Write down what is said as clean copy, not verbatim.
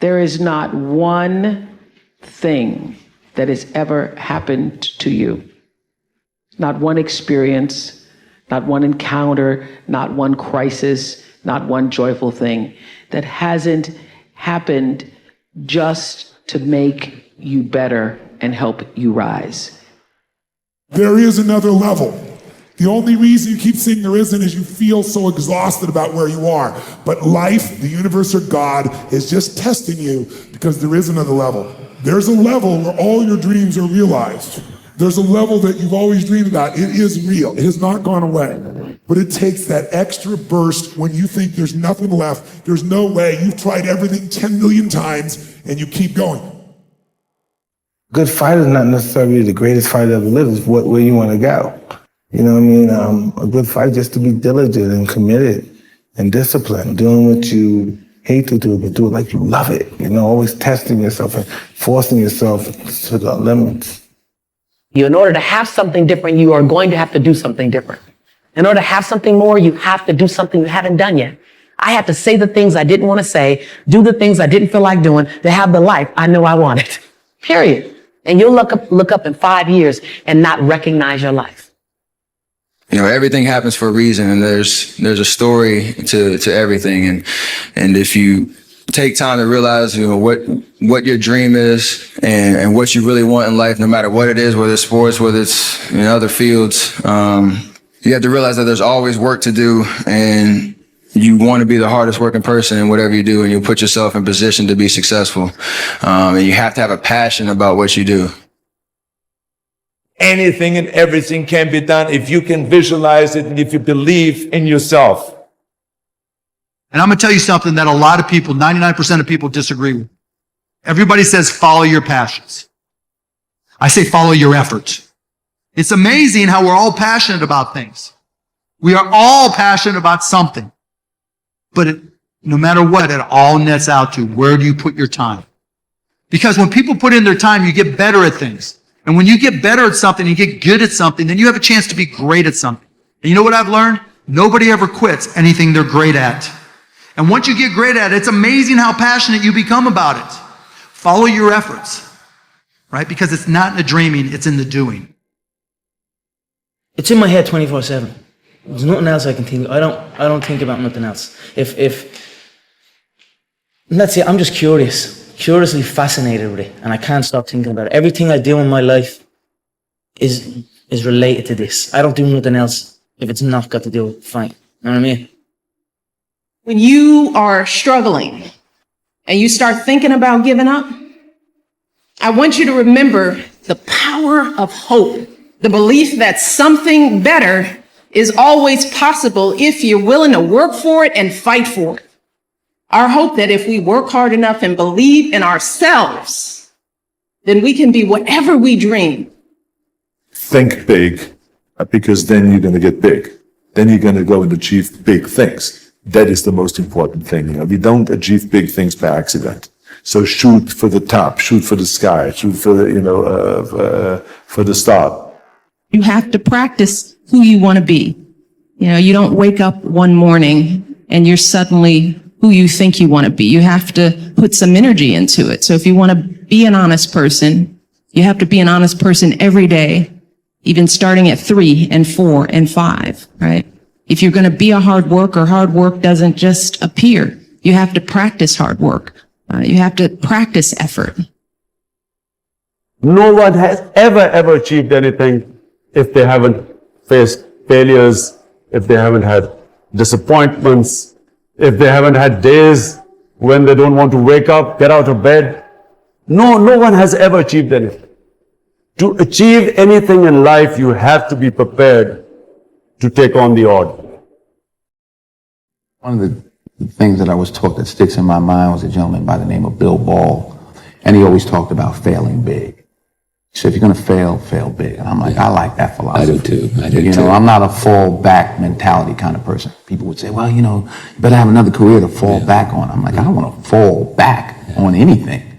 There is not one thing that has ever happened to you, not one experience, not one encounter, not one crisis, not one joyful thing that hasn't happened just to make you better and help you rise. There is another level. The only reason you keep saying there isn't is you feel so exhausted about where you are. But life, the universe, or God is just testing you because there is another level. There's a level where all your dreams are realized. There's a level that you've always dreamed about. It is real. It has not gone away. But it takes that extra burst when you think there's nothing left. There's no way. You've tried everything 10 million times and you keep going. Good fight is not necessarily the greatest fight ever lived. It's where you want to go. You know what I mean? A good fight is just to be diligent and committed and disciplined, doing what you hate to do, but do it like you love it. You know, always testing yourself and forcing yourself to the limits. In order to have something different, you are going to have to do something different. In order to have something more, you have to do something you haven't done yet. I had to say the things I didn't want to say, do the things I didn't feel like doing to have the life I knew I wanted. Period. And you'll look up in 5 years and not recognize your life. You know, everything happens for a reason, and there's a story to everything. And if you take time to realize, you know, what your dream is and what you really want in life, no matter what it is, whether it's sports, whether it's in other fields, you have to realize that there's always work to do, and you want to be the hardest working person in whatever you do, and you'll put yourself in position to be successful. And you have to have a passion about what you do. Anything and everything can be done if you can visualize it and if you believe in yourself. And I'm going to tell you something that a lot of people, 99% of people disagree with. Everybody says, follow your passions. I say, follow your efforts. It's amazing how we're all passionate about things. We are all passionate about something. But no matter what, it all nets out to where do you put your time? Because when people put in their time, you get better at things. And when you get better at something, you get good at something, then you have a chance to be great at something. And you know what I've learned? Nobody ever quits anything they're great at. And once you get great at it, it's amazing how passionate you become about it. Follow your efforts, right? Because it's not in the dreaming, it's in the doing. It's in my head 24/7. There's nothing else I can think of. I don't think about nothing else. Let's say I'm just curiously fascinated with it, and I can't stop thinking about it. Everything I do in my life is related to this. I don't do nothing else if it's not got to do with fighting. You know what I mean? When you are struggling and you start thinking about giving up, I want you to remember the power of hope, the belief that something better is always possible if you're willing to work for it and fight for it. Our hope that if we work hard enough and believe in ourselves, then we can be whatever we dream. Think big, because then you're going to get big. Then you're going to go and achieve big things. That is the most important thing. You know, we don't achieve big things by accident. So shoot for the top, shoot for the sky, shoot for the, for the start. You have to practice who you want to be. You know, you don't wake up one morning and you're suddenly who you think you want to be. You have to put some energy into it. So if you want to be an honest person, you have to be an honest person every day, even starting at 3 and 4 and 5, right? If you're going to be a hard work doesn't just appear. You have to practice hard work. You have to practice effort. No one has ever achieved anything if they haven't faced failures, if they haven't had disappointments, if they haven't had days when they don't want to wake up, get out of bed. No one has ever achieved anything. To achieve anything in life, you have to be prepared to take on the odd. One of the things that I was taught that sticks in my mind was a gentleman by the name of Bill Ball, and he always talked about failing big. He said, if you're going to fail, fail big. And I'm like, I like that philosophy. I do too. You know, I'm not a fall back mentality kind of person. People would say, well, you know, you better have another career to fall back on. I'm like, I don't want to fall back on anything.